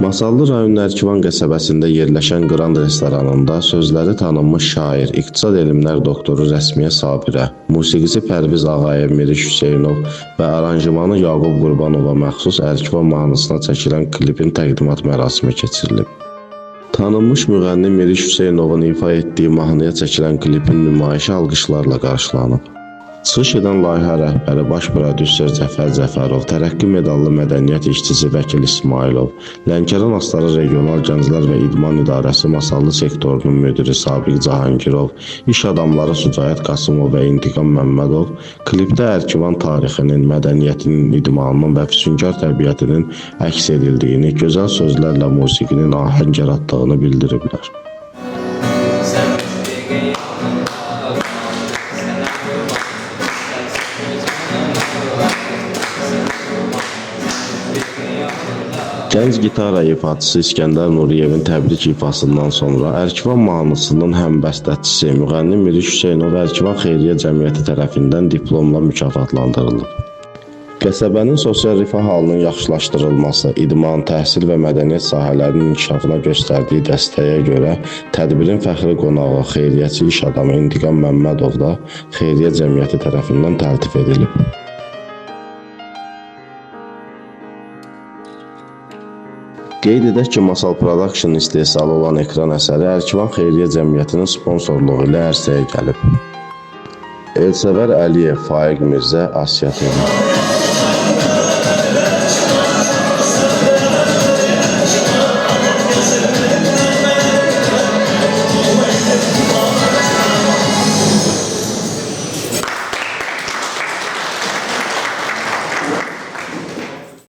Masallı rayon Nərkivan qəsəbəsində yerləşən Qrand restoranında sözləri tanınmış şair, iqtisad elmlər doktoru Rəsmiyə Sabirə, musiqisi Pərviz Ağayev, Miriç Hüseynov və aranjmanı Yaqub Qurbanova məxsus Ərkivan mahnısına çəkilən klipin təqdimat mərasimi keçirilib. Tanınmış müğənni Miriç Hüseynovun ifa etdiyi mahnıya çəkilən klipin nümayişi alqışlarla qarşılanıb. Çıxış edən layihə rəhbəri, baş prodüser Cəfər Cəfərov, tərəqqi medallı mədəniyyət işçisi Vəkil İsmailov, Lənkəran Astara Regional Gənclər və İdman İdarəsi Masallı sektorunun müdiri Sabiq Cahangirov, iş adamları Sucayət Qasımov və İntiqam Məmmədov klipdə Ərkivan tarixinin, mədəniyyətinin, idmanının və füsunkar təbiətinin əks edildiyini, gözəl sözlərlə musiqinin ahəng yaratdığını bildiriblər. Gənc gitara ifaçısı İskəndər Nuriyevin təbrik ifasından sonra Ərkivan mahnısının həm bəstəçisi, müğənni Miriç Hüseynov Ərkivan Xeyriyyə Cəmiyyəti tərəfindən diplomla mükafatlandırılıb. Qəsəbənin sosial rifah halının yaxşılaşdırılması, idman, təhsil və mədəniyyət sahələrinin inkişafına göstərdiyi dəstəyə görə tədbirin fəxri qonağı, xeyriyyəçi iş adamı İntiqam Məmmədov da Xeyriyyə Cəmiyyəti tərəfindən təltif edilib. Qeyd edək ki, Masal Production istehsalı olan ekran əsəri Ərkivan Xeyriyyə Cəmiyyətinin sponsorluğu ilə ərsəyə gəlib. Elsəvər Əliyev, Faiq Mirzə, Asiya TV.